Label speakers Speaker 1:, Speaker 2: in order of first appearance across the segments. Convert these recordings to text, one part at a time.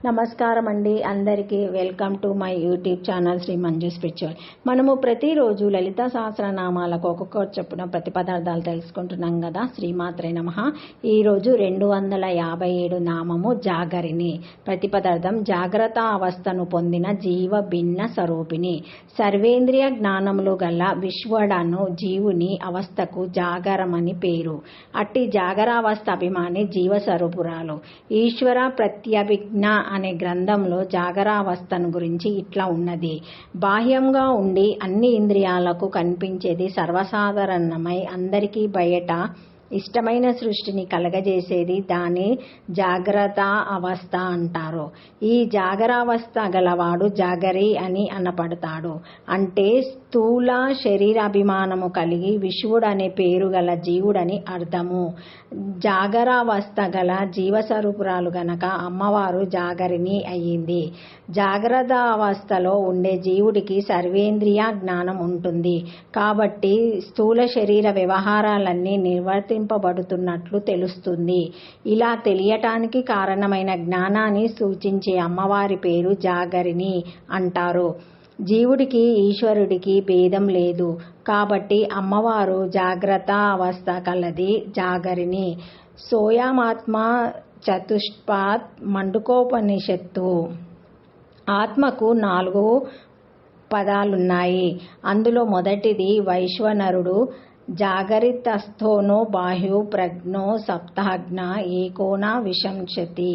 Speaker 1: నమస్కారం అండి అందరికీ. Welcome to my YouTube channel Shri Manju spiritual. మనము ప్రతిరోజు లలిత సహస్రనామాలకు ఒక్కొక్క చొప్పున ప్రతి పదార్థాలు తెలుసుకుంటున్నాం కదా. శ్రీమాత్రే నమః. ఈరోజు 257 నామము జాగరిణి. ప్రతి పదార్థం జాగ్రత్త అవస్థను పొందిన జీవ భిన్న స్వరూపిణి. సర్వేంద్రియ జ్ఞానములు గల విశ్వడను జీవుని అవస్థకు జాగరమని పేరు. అట్టి జాగరావస్థ అభిమాని జీవస్వరూపురాలు. ఈశ్వర ప్రత్యభిజ్ఞ అనే గ్రంథంలో జాగరావస్థను గురించి ఇట్లా ఉన్నది. బాహ్యంగా ఉండి అన్ని ఇంద్రియాలకు కనిపించేది సర్వసాధారణమై అందరికీ బయట ఇష్టమైన సృష్టిని కలగజేసేది దాని జాగ్రత్త అవస్థ అంటారు. ఈ జాగరావస్థ గలవాడు జాగరి అని అనపడతాడు. అంటే స్థూల శరీరాభిమానము కలిగి విశ్వడు అనే పేరు గల జీవుడని అర్థము. జాగరావస్థ గల జీవస్వరూపురాలు గనక అమ్మవారు జాగరిణి అయ్యింది. జాగ్రత్త అవస్థలో ఉండే జీవుడికి సర్వేంద్రియ జ్ఞానం ఉంటుంది కాబట్టి స్థూల శరీర వ్యవహారాలన్నీ నిర్వర్తింపబడుతున్నట్లు తెలుస్తుంది. ఇలా తెలియటానికి కారణమైన జ్ఞానాన్ని సూచించే అమ్మవారి పేరు జాగరిణి అంటారు. జీవుడికి ఈశ్వరుడికి భేదం లేదు కాబట్టి అమ్మవారు జాగ్రత్త అవస్థ కలది జాగరిణి. సోయామాత్మ చతుష్పాత్ మండుకోపనిషత్తు. ఆత్మకు 4 పదాలున్నాయి. అందులో మొదటిది వైశ్వనరుడు. జాగరితస్థోనో బాహ్యో ప్రజ్ఞో సప్తాజ్ఞ ఏకోన విశంసతి.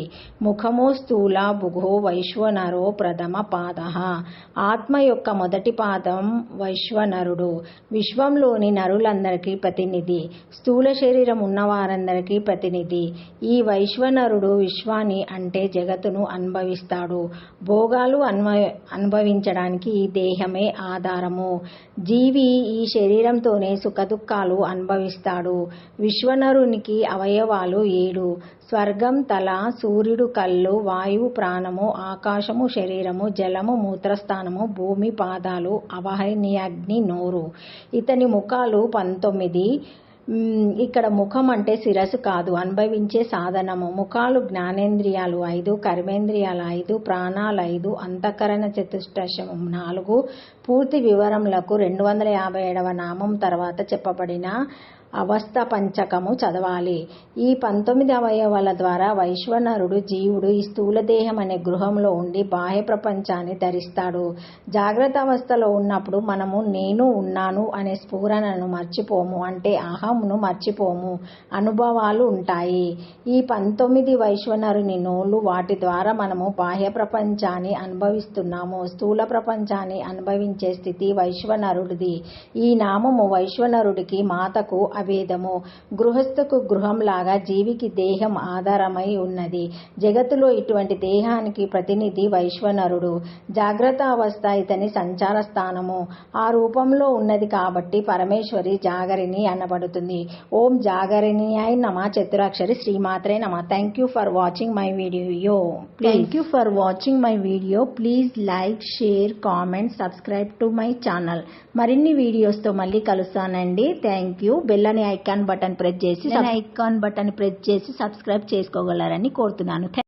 Speaker 1: ముఖమో స్థూల భుగో వైశ్వనరో ప్రథమ పాదః. ఆత్మ యొక్క మొదటి పాదం వైశ్వనరుడు. విశ్వంలోని నరులందరికీ ప్రతినిధి. స్థూల శరీరం ఉన్నవారందరికీ ప్రతినిధి. ఈ వైశ్వనరుడు విశ్వాన్ని అంటే జగత్తును అనుభవిస్తాడు. భోగాలు అనుభవించడానికి ఈ దేహమే ఆధారము. జీవి ఈ శరీరంతోనే సుఖదుఖాలు అనుభవిస్తాడు. విశ్వనరునికి అవయవాలు 7. స్వర్గం తల, సూర్యుడు కళ్ళు, వాయువు ప్రాణము, ఆకాశము శరీరము, జలము మూత్రస్థానము, భూమి పాదాలు, అవహనీయాగ్ని నోరు. ఇతని ముఖాలు 19. ఇక్కడ ముఖం అంటే శిరస్సు కాదు, అనుభవించే సాధనము. ముఖాలు జ్ఞానేంద్రియాలు 5, కర్మేంద్రియాలు 5, ప్రాణాలు 5, అంతఃకరణ చతుష్టయం 4. పూర్తి వివరములకు 257వ నామం తర్వాత చెప్పబడిన అవస్థ పంచకము చదవాలి. ఈ 19 అవయవాల ద్వారా వైశ్వనరుడు జీవుడు ఈ స్థూలదేహం అనే గృహంలో ఉండి బాహ్య ప్రపంచాన్ని ధరిస్తాడు. జాగ్రత్త అవస్థలో ఉన్నప్పుడు మనము నేను ఉన్నాను అనే స్ఫురణను మర్చిపోము. అంటే అహంను మర్చిపోము. అనుభవాలు ఉంటాయి. ఈ 19 వైశ్వనరుని నోళ్ళు. వాటి ద్వారా మనము బాహ్య ప్రపంచాన్ని అనుభవిస్తున్నాము. స్థూల ప్రపంచాన్ని అనుభవించే స్థితి వైశ్వనరుడిది. ఈ నామము వైశ్వనరుడికి మాతకు అభేదము. గృహస్థకు గృహంలాగా జీవికి దేహం ఆధారమై ఉన్నది. జగత్తులో ఇటువంటి దేహానికి ప్రతినిధి వైశ్వనరుడు. జాగ్రత్త అవస్థ ఇతని సంచార స్థానము. ఆ రూపంలో ఉన్నది కాబట్టి పరమేశ్వరి జాగరిణి అనబడుతుంది. ఓం జాగరిణ్యాయ నమః. చతురాక్షరి. శ్రీమాత్రే నమః. Thank you for watching my video. Please like, share, comment, subscribe to my channel. మరిన్ని వీడియోస్తో మళ్ళీ కలుస్తానండి. Thank you. బెల్ అనే ఐకాన్ బటన్ ప్రెస్ చేసి సబ్స్క్రైబ్ చేసుకోగలరని కోరుతున్నాను.